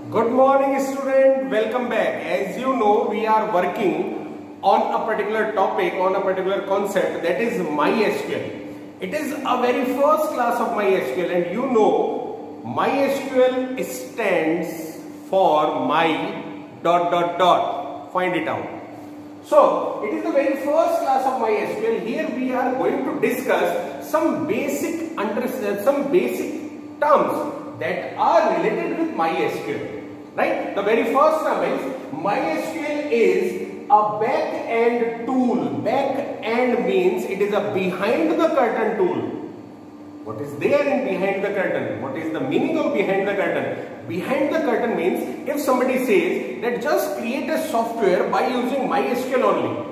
Good morning student, welcome back. As you know, we are working on a particular topic, on a particular concept, that is MySQL. It is a very first class of MySQL, and you know MySQL stands for my ... Find it out. So it is the very first class of MySQL. Here we are going to discuss some basic terms that are related with MySQL. Right? The very first term is MySQL is a back-end tool. Back-end means it is a behind the curtain tool. What is there in behind the curtain? What is the meaning of behind the curtain? Behind the curtain means if somebody says that just create a software by using MySQL only.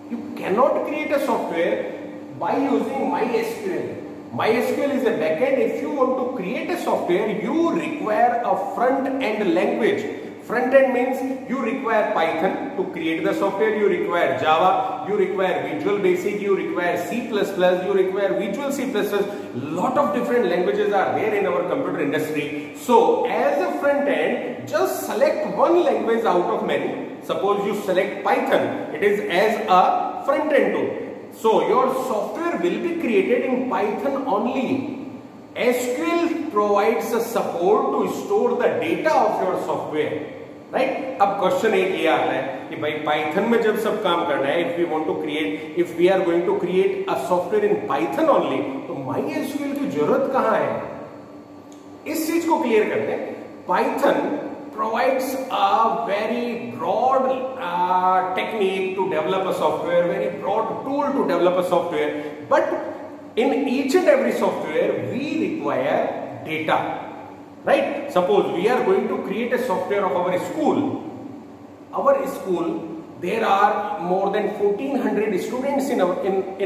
You cannot create a software by using MySQL. MySQL is a backend. If you want to create a software, you require a front-end language. Front-end means you require Python to create the software, you require Java, you require Visual Basic, you require C++, you require Visual C++. Lot of different languages are there in our computer industry. So as a front-end, just select one language out of many. Suppose you select Python, it is as a front-end tool. So your software will be created in Python only. SQL provides a support to store the data of your software. Right? अब question एक ये आता है कि भाई Python में जब सब काम करना है, if we are going to create a software in Python only, तो MySQL की जरूरत कहाँ है? इस चीज को क्लियर करते हैं. Python provides a very broad technique to develop a software, very broad tool to develop a software. But in each and every software, we require data. Right? Suppose we are going to create a software of our school. Our school, there are more than 1400 students in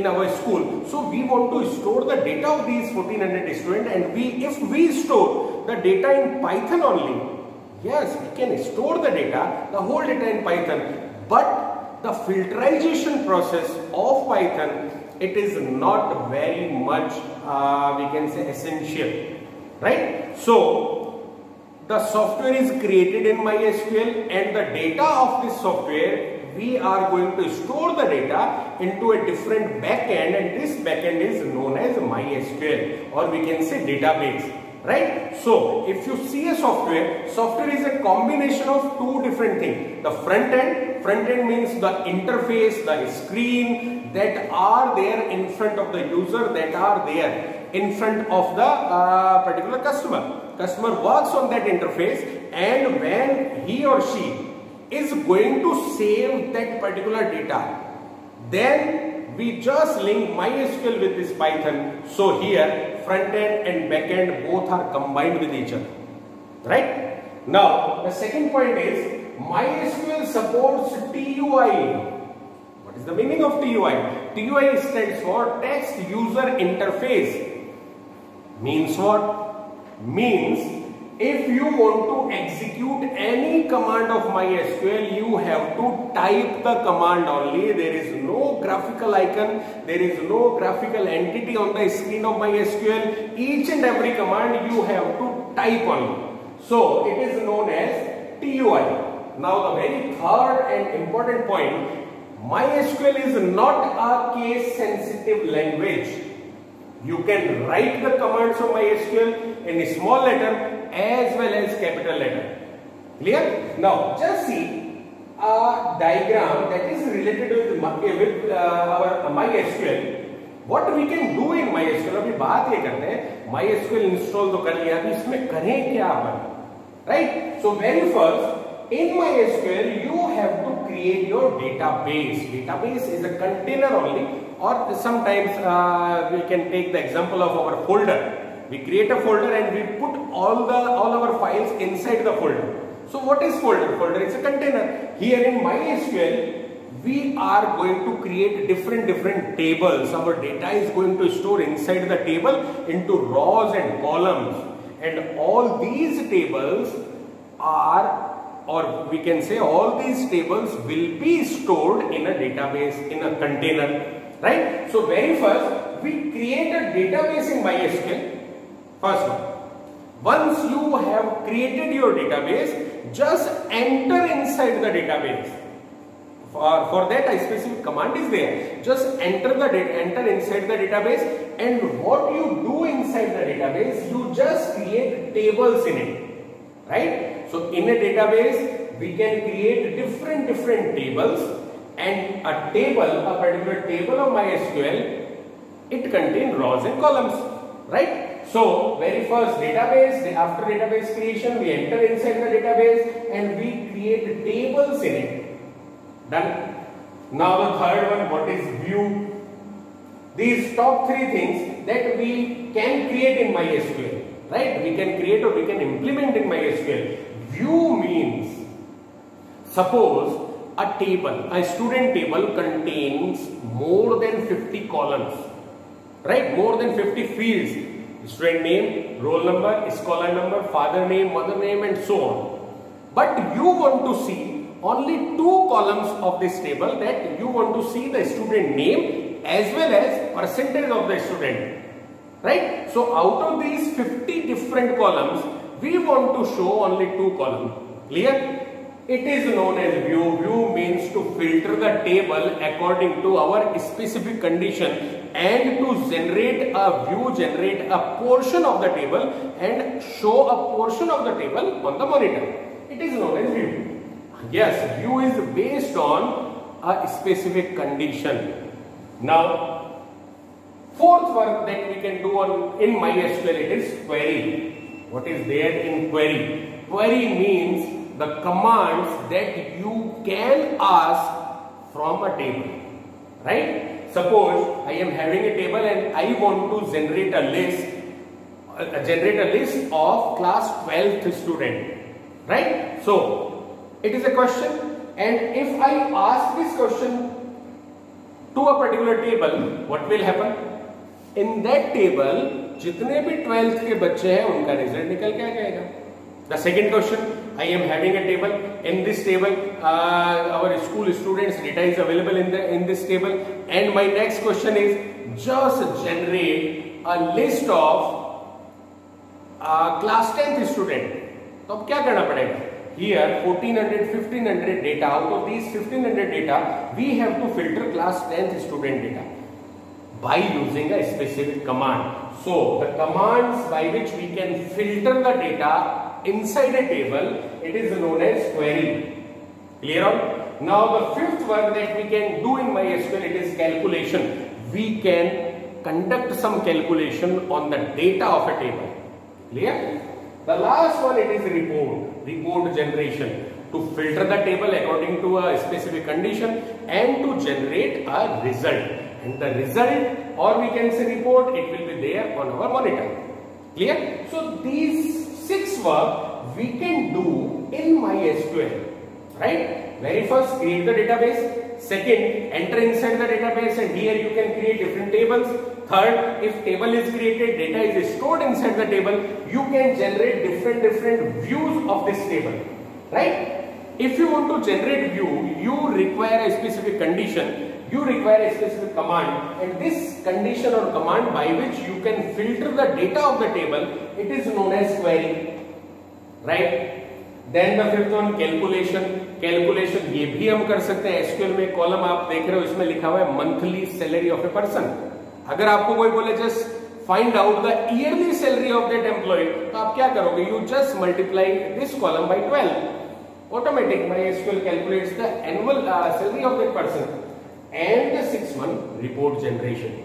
our school. So we want to store the data of these 1400 students, and if we store the data in Python only, yes, we can store the data, the whole data in Python, but the filterization process of Python, it is not very much, we can say, essential, right? So the software is created in MySQL, and the data of this software, we are going to store the data into a different backend, and this backend is known as MySQL, or we can say database. Right? So if you see a software is a combination of two different things. The front end means the interface, the screen that are there in front of the user, that are there in front of the particular customer. Customer works on that interface, and when he or she is going to save that particular data, then we just link MySQL with this Python. So here front end and back end both are combined with each other. Right? Now the second point is MySQL supports TUI. What is the meaning of TUI? TUI stands for Text User Interface. Means what? Means if you want to execute any command of MySQL, you have to type the command only. There is no graphical icon, there is no graphical entity on the screen of MySQL. Each and every command you have to type only. So it is known as TUI. Now the very third and important point, MySQL is not a case sensitive language. You can write the commands of MySQL in small letter as well as capital letter. Clear? Now just see a diagram that is related with our MySQL. What we can do in MySQL, अभी बात ये करते हैं. MySQL install तो कर लिया, अभी इसमें करें क्या अपन? Right? So very first, in MySQL you have to create your database. Database is a container only, or sometimes we can take the example of our folder. We create a folder and we put all our files inside the folder. So what is folder? Folder is a container. Here in MySQL, we are going to create different tables. Our data is going to store inside the table into rows and columns. And all these tables are, or we can say all these tables will be stored in a database, in a container. Right? So very first, we create a database in MySQL. First one. Once you have created your database, just enter inside the database. For that a specific command is there. Just enter inside the database, and what you do inside the database, you just create tables in it, right? So in a database we can create different tables, and a particular table of MySQL, it contains rows and columns, right? So very first database, after database creation we enter inside the database and we create tables in it. Done. Now the third one, what is view? These top three things that we can create in MySQL, right? We can create or we can implement in MySQL. View means, suppose a student table contains more than 50 columns, right? More than 50 fields: student name, roll number, scholar number, father name, mother name, and so on. But you want to see only 2 columns of this table, that you want to see the student name as well as percentage of the student, right? So out of these 50 different columns, we want to show only 2 columns. Clear? It is known as view. View means to filter the table according to our specific condition, and to generate a portion of the table and show a portion of the table on the monitor. It is known as view. Yes, view is based on a specific condition. Now, fourth work that we can do in MySQL, it is query. What is there in query? Query means the commands that you can ask from a table, right? Suppose I am having a table and I want to generate a list of class 12th student, right? So it is a question, and if I ask this question to a particular table, what will happen? In that table, जितने भी 12th के बच्चे हैं उनका result निकल के आ जाएगा. The second question, I am having a table. In this table, our school students data is available in this table. And my next question is, just generate a list of class 10th student. तो अब क्या करना पड़ेगा? Here 1400, 1500 data. Out of these 1500 data, we have to filter class 10th student data by using a specific command. So the commands by which we can filter the data inside a table, it is known as query. Clear on? Now the fifth work that we can do in MySQL, it is calculation. We can conduct some calculation on the data of a table. Clear? The last one, it is report generation, to filter the table according to a specific condition and to generate a result. And the result, or we can say report, it will be there on our monitor. Clear? So these 6 work we can do in MySQL, right? Very first, create the database. Second, enter inside the database, and here you can create different tables. Third, if table is created, data is stored inside the table, you can generate different views of this table, right? If you want to generate view, you require a specific condition, you require a specific command, and this condition or command by which you can filter the data of the table, it is known as query, right? Then the fifth one, calculation. Calculation ये भी हम कर सकते हैं. SQL में column आप देख रहे हो, इसमें लिखा हुआ है monthly salary of a person. अगर आपको कोई बोले just find out the yearly salary of that employ, तो आप क्या करोगे? You just multiply this column by 12. Automatic MySQL calculates the annual salary of that person. And the sixth one, report generation.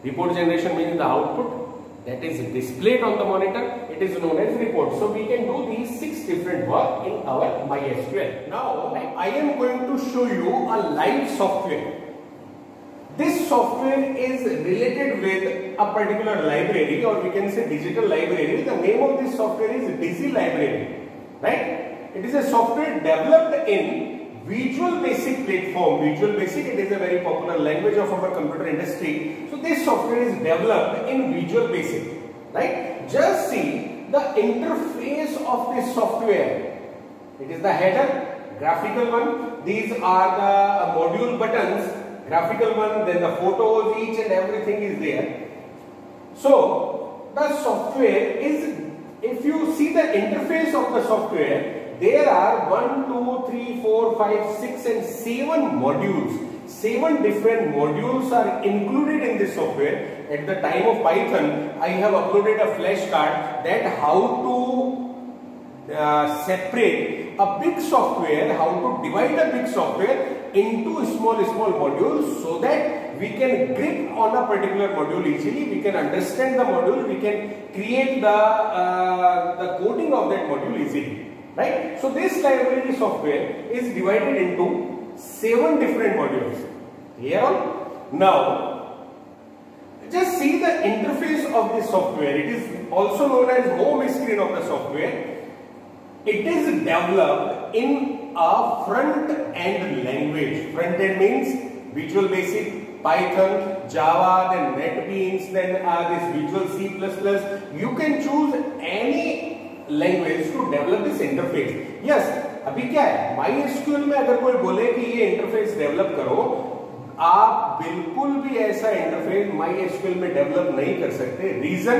Report generation means the output that is displayed on the monitor, it is known as report. So we can do these 6 different work in our MySQL. Now I am going to show you a live software. This software is related with a particular library, or we can say digital library. The name of this software is Digi Library, right? It is a software developed in Visual Basic platform. Visual Basic, it is a very popular language of our computer industry. So this software is developed in Visual Basic, right? Just see the interface of this software. It is the header, graphical one. These are the module buttons, graphical one. Then the photos, each and everything is there. So the software is if you see the interface of the software, there are 1, 2, 3, 4, 5, 6 and 7 modules. 7 different modules are included in this software. At the time of Python, I have uploaded a flashcard that how to separate a big software, how to divide a big software into small modules, so that we can grip on a particular module easily, we can understand the module, we can create the coding of that module easily, right? So this library software is divided into 7 different modules. Here now just see the interface of this software. It is also known as home screen of the software. It is developed in a front-end language. Front-end means Visual Basic, Python, Java, then NetBeans, then this Visual C++. You can choose any language to develop this interface. Yes, अभी क्या है, MySQL में अगर कोई बोले कि ये interface develop करो, आप बिल्कुल भी ऐसा इंटरफेस MySQL में डेवलप नहीं कर सकते. Reason,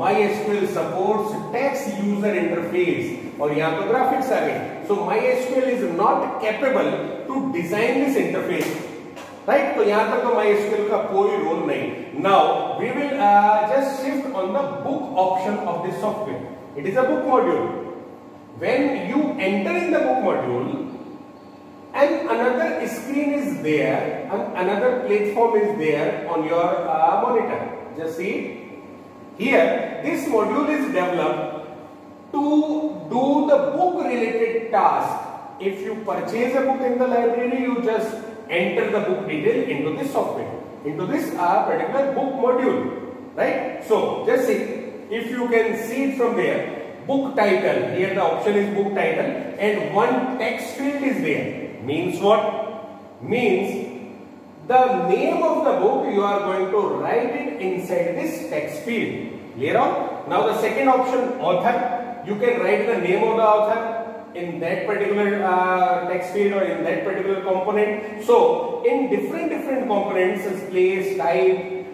MySQL supports text user interface और यहाँ तो ग्राफिक्स आ गए. So MySQL is not capable to design this interface, right? तो यहाँ तक तो MySQL का कोई रोल नहीं. Now we will just shift on the book option of this software. It is a book module. When you enter in the book module, and another screen is there, and another platform is there on your monitor. Just see. Here, this module is developed to do the book related task. If you purchase a book in the library, you just enter the book detail into this software, into this particular book module, right? So, just see, if you can see it from there, book title, here the option is book title, and one text field is there. Means what? Means the name of the book, you are going to write it inside this text field. Clear out? Now the second option, author, you can write the name of the author in that particular text field or in that particular component. So in different components, place, type,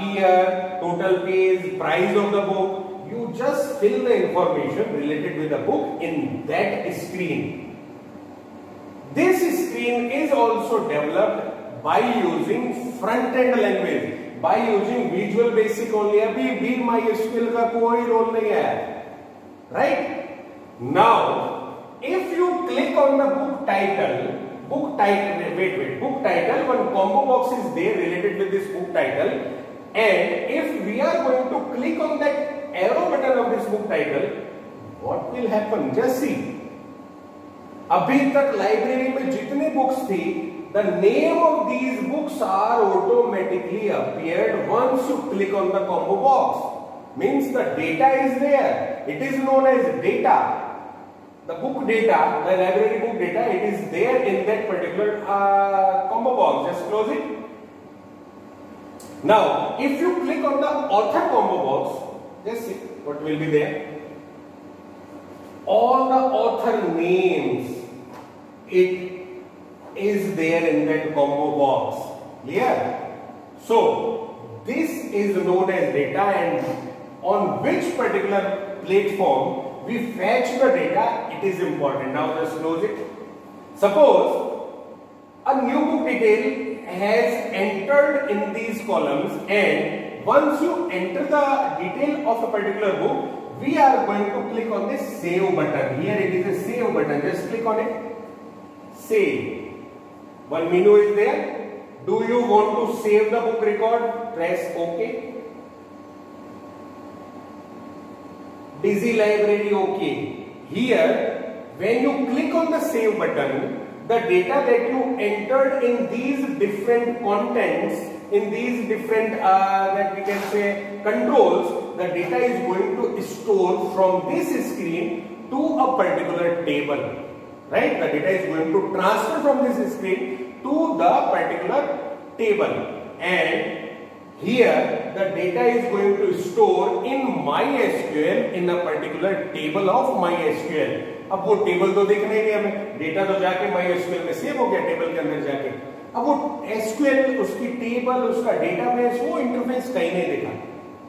year, total page, price of the book, you just fill the information related with the book in that screen. This screen is also developed by using front-end language, by using Visual Basic only. अभी भी MySQL का कोई role नहीं है, right? Now, if you click on the book title, book title, one combo box is there related with this book title, and if we are going to click on that arrow button of this book title, what will happen? Just see. अभी तक library में जितनी books थी, the name of these books are automatically appeared once you click on the combo box. Means the data is there. It is known as data. The book data, the library book data, it is there in that particular combo box. Just close it. Now, if you click on the author combo box, just see what will be there. All the author names, it is there in that combo box. Clear? So this is known as data, and on which particular platform we fetch the data, it is important. Now just close it. Suppose a new book detail has entered in these columns, and once you enter the detail of a particular book, we are going to click on this save button. Here it is a save button. Just click on it. Save. One menu is there. Do you want to save the book record? Press OK. Busy library OK. Here, when you click on the save button, the data that you entered in these different contents, in these different that we can say controls, the data is going to store from this screen to a particular table, right? The data is going to transfer from this screen to the particular table, and here the data is going to store in MySQL in a particular table of MySQL. अब वो table तो देखना ही नहीं हमें, data तो जाके MySQL में save हो गया टेबल के अंदर जाके. अब वो SQL, उसकी टेबल, उसका डेटाबेस, वो इंटरफेस कहीं नहीं देखा.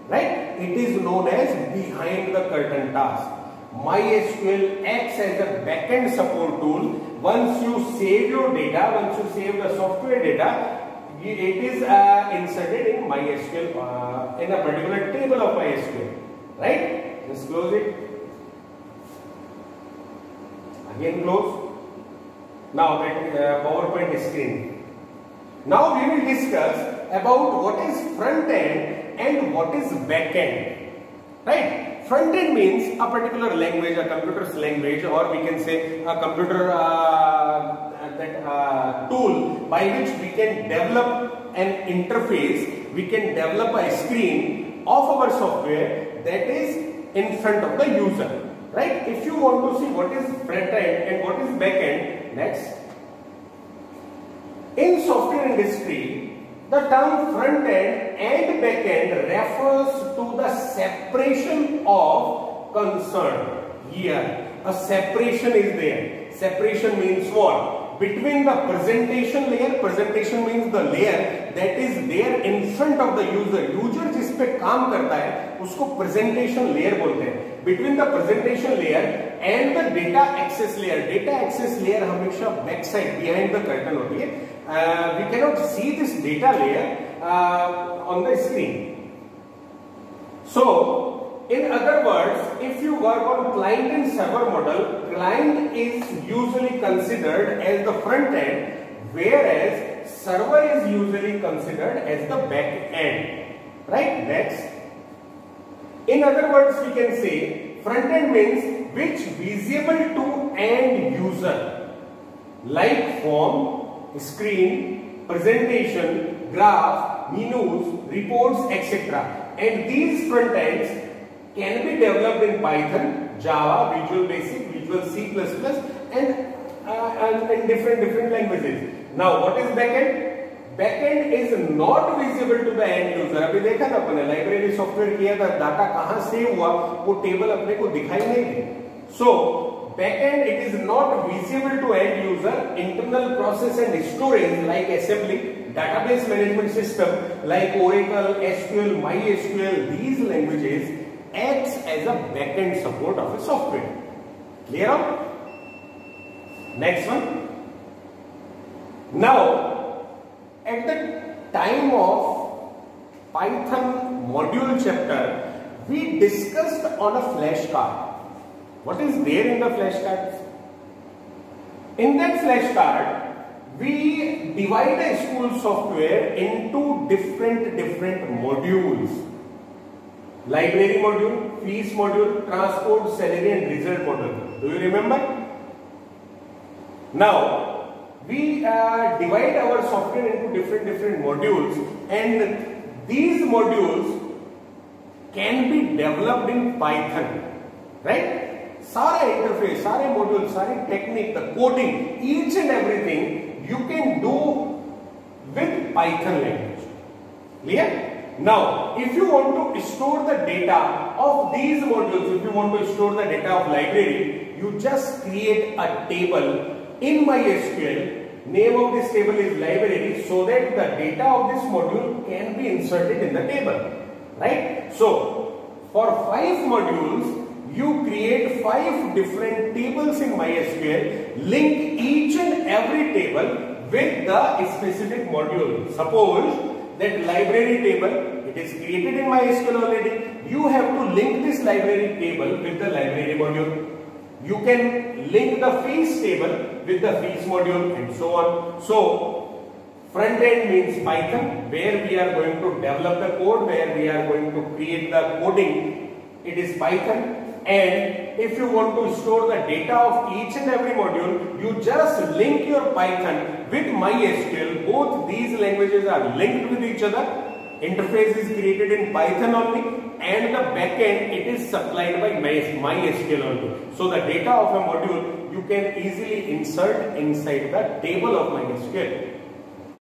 right? It is known as behind the curtain task. MySQL acts as a backend support tool. Once you save your data, once you save the software data, it is inserted in MySQL in a particular table of MySQL, right? Just close it. Again close. Now that PowerPoint screen. Now we will discuss about what is front end and what is back end, right? Front end means a particular language, a computer's language, or we can say a computer tool by which we can develop an interface, we can develop a screen of our software that is in front of the user, right? If you want to see what is front end and what is back end, next. In software industry, the term front end and back end refers to the separation of concern. Here, a separation is there. Separation means what? Between the presentation layer, presentation means the layer that is there in front of the user. User जिस पे काम करता है उसको presentation layer बोलते हैं. Between the presentation layer and the data access layer. Data access layer हमेशा back side, behind the curtain होती है. We cannot see this data layer on the screen. So, in other words, if you work on client and server model, client is usually considered as the front end, whereas server is usually considered as the back end. Right? Next. In other words, we can say front end means which visible to end user, like form, screen, presentation, graph, menus, reports, etc. And these front ends can be developed in Python, Java, Visual Basic, Visual C++, and different languages. Now, what is backend? Backend is not visible to the end user. अभी देखा ना अपने library software किया था, data कहाँ save हुआ वो table अपने को दिखाई नहीं दी. So backend, it is not visible to end user. Internal process and storage like assembly, database management system like Oracle, SQL, MySQL, these languages acts as a backend support of a software. Clear? Next one. Now, at the time of Python module chapter, we discussed on a flashcard. What is there in the flashcards? In that flashcard, we divide a school software into different modules. Library module, fees module, transport, salary and result module. Do you remember? Now, we divide our software into different modules, and these modules can be developed in Python, right? सारे interface, सारे module, सारी technique, the coding, each and everything you can do with Python language. Clear? Now if you want to store the data of these modules, if you want to store the data of library, you just create a table in MySQL. Name of this table is library, so that the data of this module can be inserted in the table, right? So for 5 modules, you create 5 different tables in MySQL, link each and every table with the specific module. Suppose that library table, it is created in MySQL already. You have to link this library table with the library module. You can link the fees table with the fees module and so on. So, front end means Python, where we are going to develop the code, where we are going to create the coding. It is Python. And if you want to store the data of each and every module, you just link your Python with MySQL. Both these languages are linked with each other. Interface is created in Python only, and the backend, it is supplied by MySQL only. So the data of a module you can easily insert inside the table of MySQL.